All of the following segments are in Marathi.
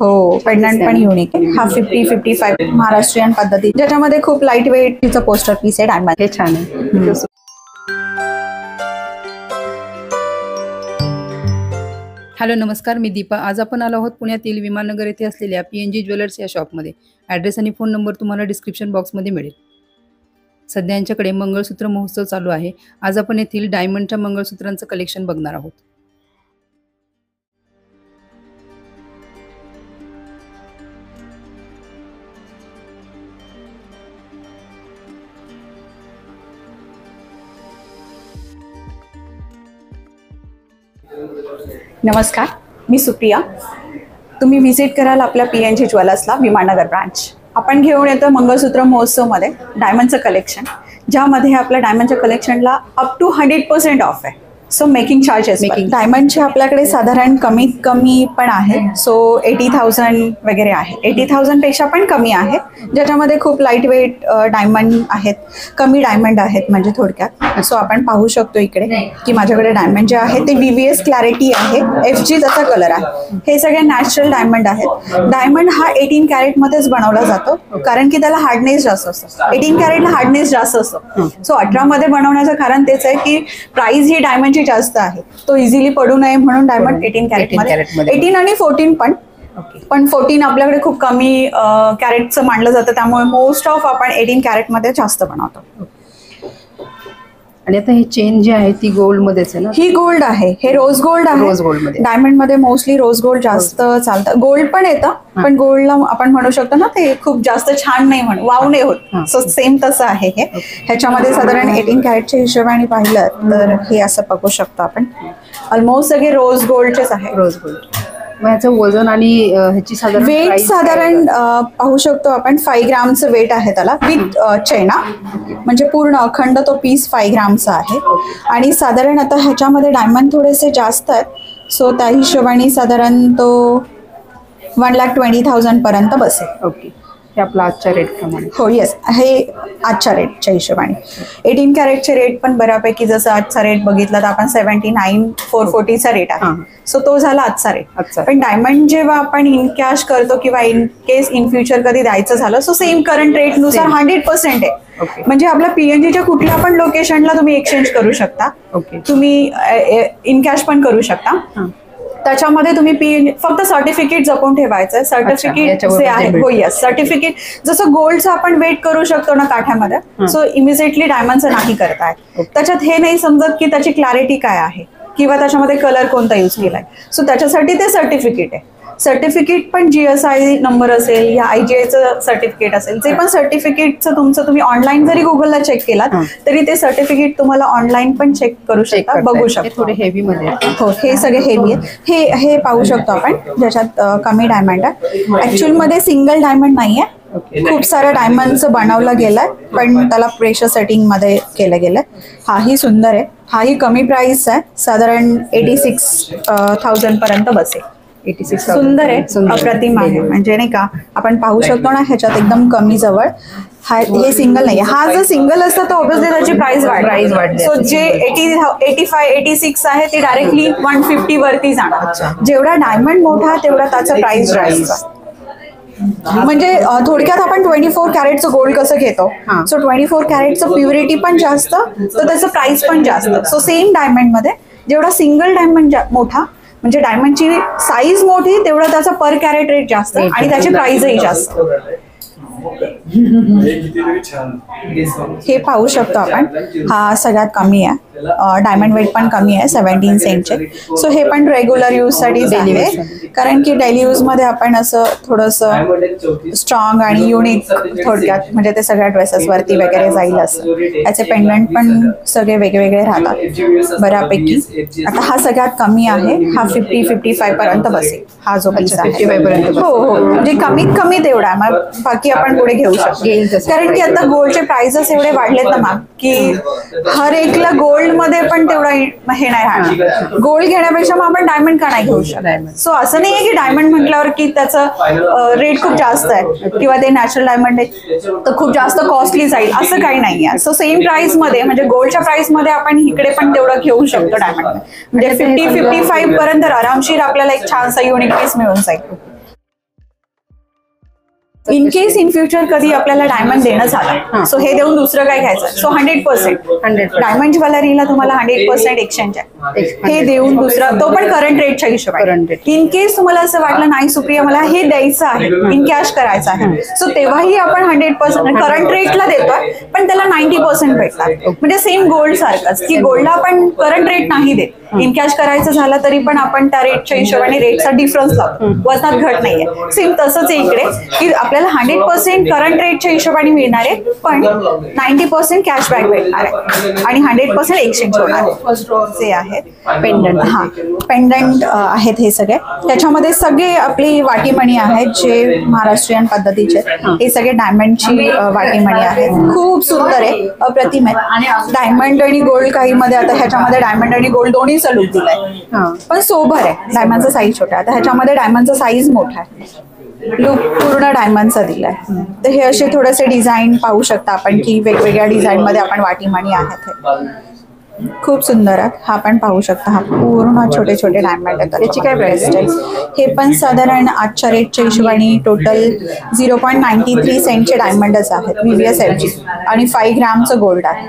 हो, पेंडंट पण युनिक आहे. हा 50-55 महाराष्ट्रीयन पद्धती, ज्याच्यामध्ये खूप लाईट वेट तिचं पोस्टर पीस आहे डायमंड. हे छान आहे. हॅलो नमस्कार, मी दीपा. आज आपण आलो आहोत पुण्यातील विमाननगर येथे असलेल्या PNG ज्वेलर्स या शॉपमध्ये. ॲड्रेस आणि फोन नंबर तुम्हाला डिस्क्रिप्शन बॉक्समध्ये मिळेल. सध्या यांच्याकडे मंगळसूत्र महोत्सव चालू आहे. आज आपण येथील डायमंडच्या मंगळसूत्रांचं कलेक्शन बघणार आहोत. नमस्कार, मी सुप्रिया. तुम्ही व्हिजिट कराल आपल्या PNG ज्वेलर्सला, विमाननगर ब्रांच. आपण घेऊन येतो मंगळसूत्र महोत्सवमध्ये डायमंडचं कलेक्शन, ज्यामध्ये आपल्या डायमंडच्या कलेक्शनला अप टू 100% ऑफ आहे. सो मेकिंग चार्जेस डायमंडचे आपल्याकडे साधारण कमीत कमी पण आहे. सो 80,000 वगैरे आहे. 80,000 पेक्षा पण कमी आहे, ज्याच्यामध्ये खूप लाईट वेट डायमंड आहेत, कमी डायमंड आहेत म्हणजे थोडक्यात. सो आपण पाहू शकतो इकडे की माझ्याकडे डायमंड जे आहे ते VVS क्लॅरिटी आहे, FG त्याचा कलर आहे. हे सगळे नॅचरल डायमंड आहेत. डायमंड हा 18 कॅरेटमध्येच बनवला जातो, कारण की त्याला हार्डनेस जास्त असतो. 18 कॅरेटला हार्डनेस जास्त असतो. सो 18 मध्ये बनवण्याचं कारण तेच आहे की प्राइस ही डायमंड जास्त आहे, तो इझिली पडू नये म्हणून डायमंड 18 कॅरेटमध्ये. 18 आणि 14 पण 14 आपल्याकडे खूप कमी कॅरेटचं मानलं जातं, त्यामुळे मोस्ट ऑफ आपण 18 कॅरेटमध्ये जास्त बनवतो. आणि आता हे चेन जी आहे ती गोल्ड मध्येच आहे ना? ही गोल्ड आहे, हे रोज गोल्ड आहे. रोज गोल्ड मध्ये, डायमंड मध्ये मोस्टली रोज गोल्ड जास्त चालतं. गोल्ड पण येतं, पण गोल्डला आपण म्हणू शकतो ना ते खूप जास्त छान नाही, वाव नाही होत. सो सेम तसं आहे हे. ह्याच्यामध्ये साधारण 18 कॅरेटच्या हिशोबाने पाहिलं तर हे असं बघू शकतो आपण. ऑलमोस्ट सगळे रोज गोल्डचेच आहे. Rose gold. मग ह्याचं वजन आणि ह्याची साधारण वेट साधारण पाहू शकतो आपण 5 ग्रामचं वेट आहे त्याला, विथ चैना. म्हणजे पूर्ण अखंड तो पीस 5 ग्रामचा आहे. आणि साधारण आता ह्याच्यामध्ये डायमंड थोडेसे जास्त आहेत, सो त्या हिशोबाने साधारण तो 1,20,000 पर्यंत बसेल. ओके, हे आपला आजच्या रेट प्रमाणे. हो, येस, हे आजच्या रेटच्या हिशोबाने. 18 कॅरेटचे रेट पण बऱ्यापैकी, जसं आजचा रेट बघितला तर आपण 79,440चा रेट आहे. सो तो झाला आजचा रेट. पण डायमंड जेव्हा आपण इन कॅश करतो किंवा इन केस इन फ्युचर कधी द्यायचं झालं, सो सेम करंट रेटनुसार 100% आहे. म्हणजे आपल्या PNGच्या कुठल्या पण लोकेशनला तुम्ही एक्सचेंज करू शकता. तुम्ही इन कॅश पण करू शकता. त्याच्यामध्ये तुम्ही फक्त सर्टिफिकेट जपून ठेवायचं. सर्टिफिकेट जे आहे, हो यस, सर्टिफिकेट जसं गोल्डचं आपण वेट करू शकतो ना काठ्यामध्ये, सो इमिजिएटली डायमंडचं नाही करताय. त्याच्यात हे नाही समजत की त्याची क्लॅरिटी काय आहे किंवा त्याच्यामध्ये कलर कोणता यूज केलाय. सो त्याच्यासाठी ते सर्टिफिकेट आहे. सर्टिफिकेट पण GSI नंबर असेल या IGIचं सर्टिफिकेट असेल, जे पण सर्टिफिकेटचं तुमचं तुम्ही ऑनलाईन जरी गुगलला चेक केलात तरी ते सर्टिफिकेट तुम्हाला ऑनलाईन पण चेक करू शकता, बघू शकता. थोडे हेवी मध्ये, हो, हे सगळे हेवी आहे. हे पाहू शकतो आपण, ज्याच्यात कमी डायमंड आहे. ऍक्च्युअल मध्ये सिंगल डायमंड नाहीये, खूप साऱ्या डायमंडचं बनवलं गेलंय, पण त्याला प्रेशर सेटिंग मध्ये केलं गेलंय. हाही सुंदर आहे. हाही कमी प्राइस आहे, साधारण 86,000 पर्यंत बसेल. 86 सुंदर आहे, अप्रतिम आहे. म्हणजे नाही का, आपण पाहू शकतो ना ह्याच्यात एकदम कमी जवळ. हे सिंगल नाही. हा जर सिंगल असतं तर ऑब्व्हियसली त्याची प्राइस वाढली. सो जे 85, 86 आहे ते डायरेक्टली 150 वरती जाणार. जेवढा डायमंड मोठा तेवढा त्याचा प्राइस जास्त. म्हणजे थोडक्यात आपण 24 कॅरेटचं गोल्ड कसं घेतो, सो 24 कॅरेटचं प्युरिटी पण जास्त, तर त्याचं प्राइस पण जास्त. सो सेम डायमंड मध्ये जेवढा सिंगल डायमंड मोठा, म्हणजे डायमंडची साईज मोठी, तेवढा त्याचा पर कॅरेट रेट जास्त आणि त्याची प्राइसही जास्त. हे पाहू शकतो आपण, हा सगळ्यात कमी आहे. डायमंड वेट पण कमी आहे, 17 सेंटचे. सो हे पण रेग्युलर यूज साठीच आहे, कारण की डेली यूज मध्ये आपण असं थोडंसं स्ट्रॉंग आणि युनिक, थोडक्यात म्हणजे ते सगळ्या ड्रेसेस वरती वगैरे जाईल असं. याचे पेंडंट पण सगळे वेगवेगळे राहतात बऱ्यापैकी. आता हा सगळ्यात कमी आहे, हा 50-55 पर्यंत बसेल. हा जो पीस आहे 55 पर्यंत. हो हो, म्हणजे कमीत कमी तेवढा. मग बाकी आपण पुढे घेऊ शकतो, कारण की आता गोल्डचे प्राइसेस एवढे वाढलेत ना मॅम, की हर एकला गोल्ड मध्ये पण तेवढा हे नाही राहणार. गोल्ड घेण्यापेक्षा मग आपण डायमंड का नाही घेऊ शकत. सो असं नाहीये की डायमंड म्हटल्यावर की त्याचं रेट खूप जास्त आहे किंवा ते नॅचरल डायमंड आहे तर खूप जास्त कॉस्टली जाईल, असं काही नाहीये. सो सेम प्राइस मध्ये, म्हणजे गोल्डच्या प्राइस मध्ये आपण इकडे पण तेवढं घेऊ शकतो डायमंड. म्हणजे 50-55 पर्यंत आरामशीर आपल्याला एक छानसा युनिक पीस मिळून जाईल. इन केस इन फ्युचर कधी आपल्याला डायमंड देणं झालं, सो हे देऊन दुसरं काय घ्यायचं, सो 100% 100% डायमंड ज्वेलरीला तुम्हाला 100% एक्सचेंज आहे. हे देऊन दुसरं, तो पण करंट रेटच्या हिशोबाने. Current rate. इन केस तुम्हाला असं वाटलं नाही सुप्रिया मला हे द्यायचं आहे, इन कॅश करायचं आहे, सो तेव्हाही आपण 100% करंट रेटला देतोय, पण त्याला 90% भेटतात. म्हणजे सेम गोल्ड सारखंच की गोल्डला आपण करंट रेट नाही देत, इन कॅश करायचं झालं तरी पण आपण त्या रेटच्या हिशोबाने रेटचा डिफरन्स लावतो, वजनात घट नाहीये. सेम तसंच आहे इकडे की आपल्याला 100% करंट रेटच्या हिशोबाने मिळणार आहे, पण 90% कॅशबॅक भेटणार आहे आणि 100% एक्सचेंज होणार आहे. जे आहेत पेंडंट, हा पेंडंट आहेत हे सगळे. त्याच्यामध्ये सगळे आपली वाटीमणी आहेत जे महाराष्ट्रीयन पद्धतीचे, हे सगळे डायमंडची वाटीमणी आहेत. खूप सुंदर आहे, अप्रतिम आहे. डायमंड आणि गोल्ड काही मध्ये, आता ह्याच्यामध्ये डायमंड आणि गोल्ड दोन्हीचा लुक दिलाय, पण सोबर आहे. डायमंडचा साईज छोटा आहे, आता ह्याच्यामध्ये डायमंडचा साईज मोठा आहे, लुक पूर्ण डायमंडचा दिलाय. तर हे असे थोडेसे डिझाईन पाहू शकता आपण की वेगवेगळ्या डिझाईन मध्ये आपण वाटीमणी आहेत. हे खूप सुंदर आहे. हा पण पाहू शकता, हा पूर्ण छोटे छोटे डायमंड आहेत. त्याची काय प्राइस आहे? हे पण साधारण आजच्या रेटच्या हिशोबाने टोटल 0.93 सेंटचे डायमंडच आहेत VVSFG आणि 5 ग्रामचं गोल्ड आहे.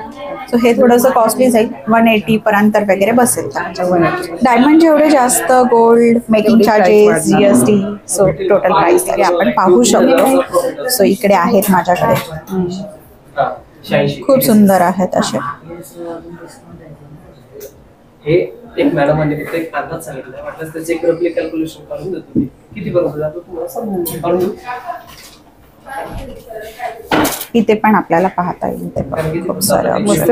सो हे थोडंसं कॉस्टली जाईल, 180 पर्यंत वगैरे बसेल. डायमंड जेवढे जास्त gold, making charges, GST, so total price तरी आपण पाहू शकतो. सो इकडे आहेत माझ्याकडे, खूप सुंदर आहेत असे. हे एक मॅडम फक्त एक अंदाज सांगितलं, वाटलं त्याचे एक रफली कॅल्क्युलेशन करून देतो मी, किती बरोबर जातो तुम्हाला समजून काढून देऊ. इथे पण आपल्याला पाहता येईल, ते पण खूप सारं मस्त.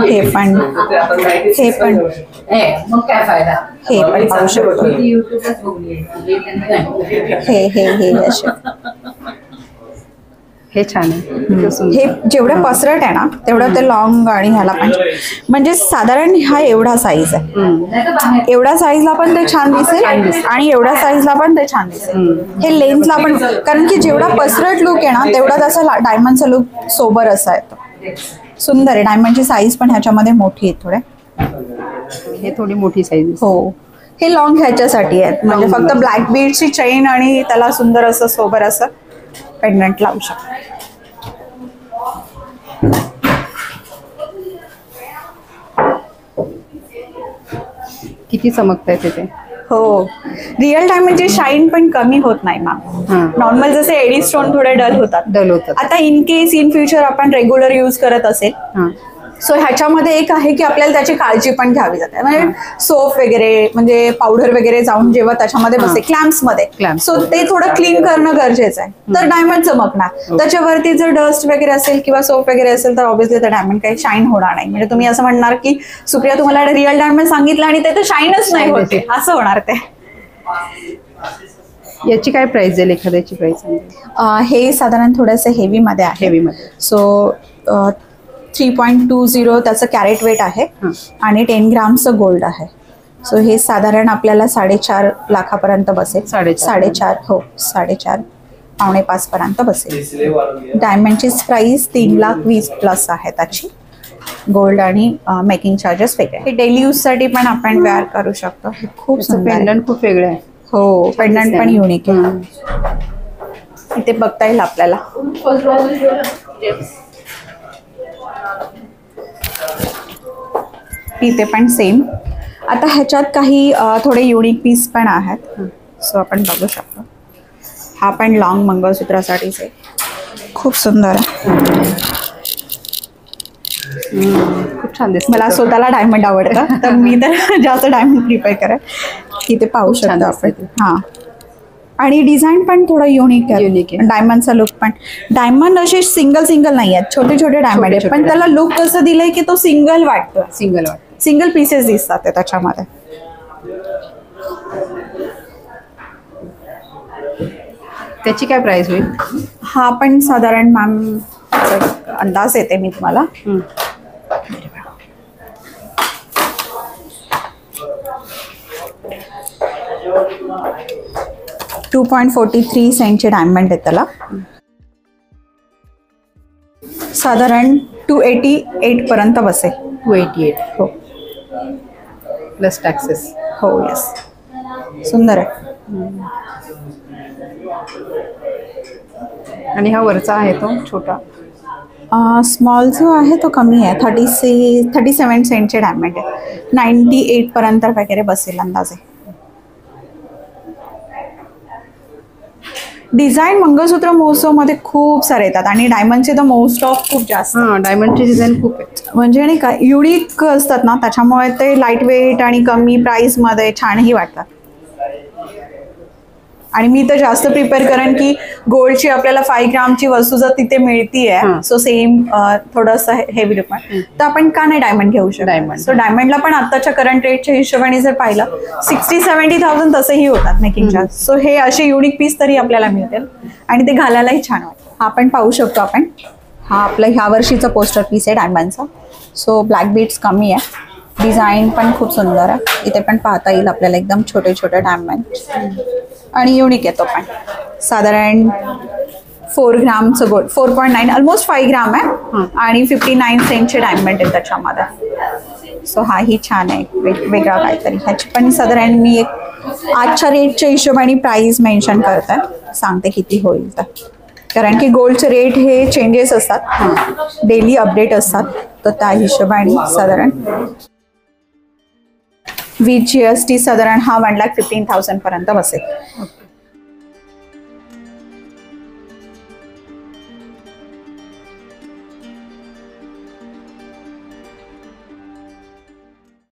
हे पण मग काय फायदा. हे पण पाहू शकतो. हे असे हे छान आहे. हे जेवढं पसरट आहे ना तेवढं ते लॉंग आणि ह्याला पण, म्हणजे साधारण हा एवढा साईज आहे, एवढ्या साईजला पण ते छान दिसेल आणि एवढ्या साईजला पण ते छान दिसेल. हे लेन्सला पण, कारण की जेवढा पसरट लुक आहे ना तेवढा तसा डायमंडचा लुक सोबर असा येतो. सुंदर आहे. डायमंडची साईज पण ह्याच्यामध्ये मोठी आहे थोडे. हे थोडी मोठी साईज. हो, हे लॉंग ह्याच्यासाठी आहेत, म्हणजे फक्त ब्लॅक बीडची चेन आणि त्याला सुंदर असं सोबर असं पेंडंट लावू शकतो. किती चमकत आहे तिथे. हो, रिअल डायमंडची शाईन पण कमी होत नाही मॅम. नॉर्मल जसे एडी स्टोन थोडे डल होतात. आता इन केस इन फ्युचर आपण रेग्युलर यूज करत असेल, सो ह्याच्यामध्ये एक आहे की आपल्याला त्याची काळजी पण घ्यावी जाते. म्हणजे सोप वगैरे, म्हणजे पावडर वगैरे जाऊन जेव्हा त्याच्यामध्ये बसते क्लॅम्प्स मध्ये, सो ते थोडं क्लीन करणं गरजेचं आहे, तर डायमंड चमकणार. त्याच्यावरती जर डस्ट वगैरे असेल किंवा सोप वगैरे असेल तर ऑब्व्हियसली तर डायमंड काही शाईन होणार नाही. म्हणजे तुम्ही असं म्हणणार की सुप्रिया तुम्हाला रिअल डायमंड सांगितलं आणि ते तर शाईनच नाही होते, असं होणार ते. याची काय प्राइस जाईल, एखाद्याची प्राइस? हे साधारण थोडंसं हेवी मध्ये आहे. हेवी मध्ये. सो 3.20 त्याचं कॅरेट वेट आहे आणि 10 ग्रामचं गोल्ड आहे. सो हे साधारण आपल्याला 4.5 लाखापर्यंत बसेल. 4.5, हो 4.5 पावणे 5 पर्यंत बसेल. डायमंडची प्राइस 3,20,000+ आहे त्याची. गोल्ड आणि मेकिंग चार्जेस वेगळे. हे डेली यूज साठी पण आपण वेअर करू शकतो. हे खूप पेंडंट खूप वेगळे आहे. हो, पेंडंट पण युनिक आहे. इथे बघता येईल आपल्याला. इथे पण सेम. आता ह्याच्यात काही थोडे युनिक पीस पण आहेत, सो आपण बघू शकतो. हा पण लॉंग मंगळसूत्रासाठीच आहे, खूप सुंदर आहे. खूप छान दिसतं. मला स्वतःला डायमंड आवडतं, तर मी तर जास्त डायमंड प्रिफर करेन. इथे पाहू शकतो आपण. हां, आणि डिझाईन पण थोडं युनिक आहे. डायमंडचा लुक पण, डायमंड असे सिंगल नाही आहेत, छोटे छोटे डायमंड आहेत, पण त्याला लुक कसं दिलंय की तो सिंगल वाटतो. सिंगल पीसेस दिसतात ते त्याच्यामध्ये. त्याची काय प्राइस होईल? हा पण साधारण मॅम अंदाज येते मी तुम्हाला. 2.43 सेंटचे डायमंड आहे त्याला. साधारण 288 पर्यंत बसेल. 288. हो, प्लस टॅक्सेस. हो, येस. सुंदर आहे. आणि हा वरचा आहे तो छोटा. स्मॉल जो आहे तो कमी आहे, 37 सेंटचे डायमंड आहे. 98 पर्यंत वगैरे बसेल अंदाजे. डिझाईन मंगळसूत्र महोत्सवमध्ये खूप सारे येतात आणि डायमंडचे तर मोस्ट ऑफ खूप जास्त. हां, डायमंडची डिझाईन खूप आहे. म्हणजे नाही का युनिक असतात ना, त्याच्यामुळे ते लाईट वेट आणि कमी प्राईसमध्ये छानही वाटतात. आणि मी तर जास्त प्रिपेअर करेन की गोल्डची आपल्याला 5 ग्रामची वस्तू जर तिथे मिळतीये, सो सेम थोडंसं हेवी लुक तर आपण का नाही डायमंड घेऊ शकतो. डायमंड. सो डायमंडला पण आताच्या करंट रेटच्या हिशोबाने जर पाहिलं 60-70,000 तसेही होतात मेकिंग चार्ज. सो हे असे युनिक पीस तरी आपल्याला मिळतील आणि ते घालायलाही छान वाटतं. हा पण पाहू शकतो आपण. हा आपला ह्या वर्षीचा पोस्टर पीस आहे डायमंडचा. सो ब्लॅक बीट्स कमी आहे, डिझाईन पण खूप सुंदर आहे. इथे पण पाहता येईल आपल्याला एकदम छोटे छोटे डायमंड आणि युनिक येतो पण. साधारण 4 ग्रामचं गोल्ड, 4.9 ऑलमोस्ट 5 ग्राम आहे आणि 59 सेंटचे डायमंड आहेत त्याच्यामध्ये. सो हाही छान आहे, वेगळा काहीतरी. ह्याची पण साधारण मी एक आजच्या रेटच्या हिशोबाने प्राइस मेन्शन करते, सांगते किती होईल तर. कारण की गोल्डचे रेट हे चेंजेस असतात, डेली अपडेट असतात, तर त्या हिशोबाने साधारण विथ GST साधारण हा 1,15,000 पर्यंत बसेल.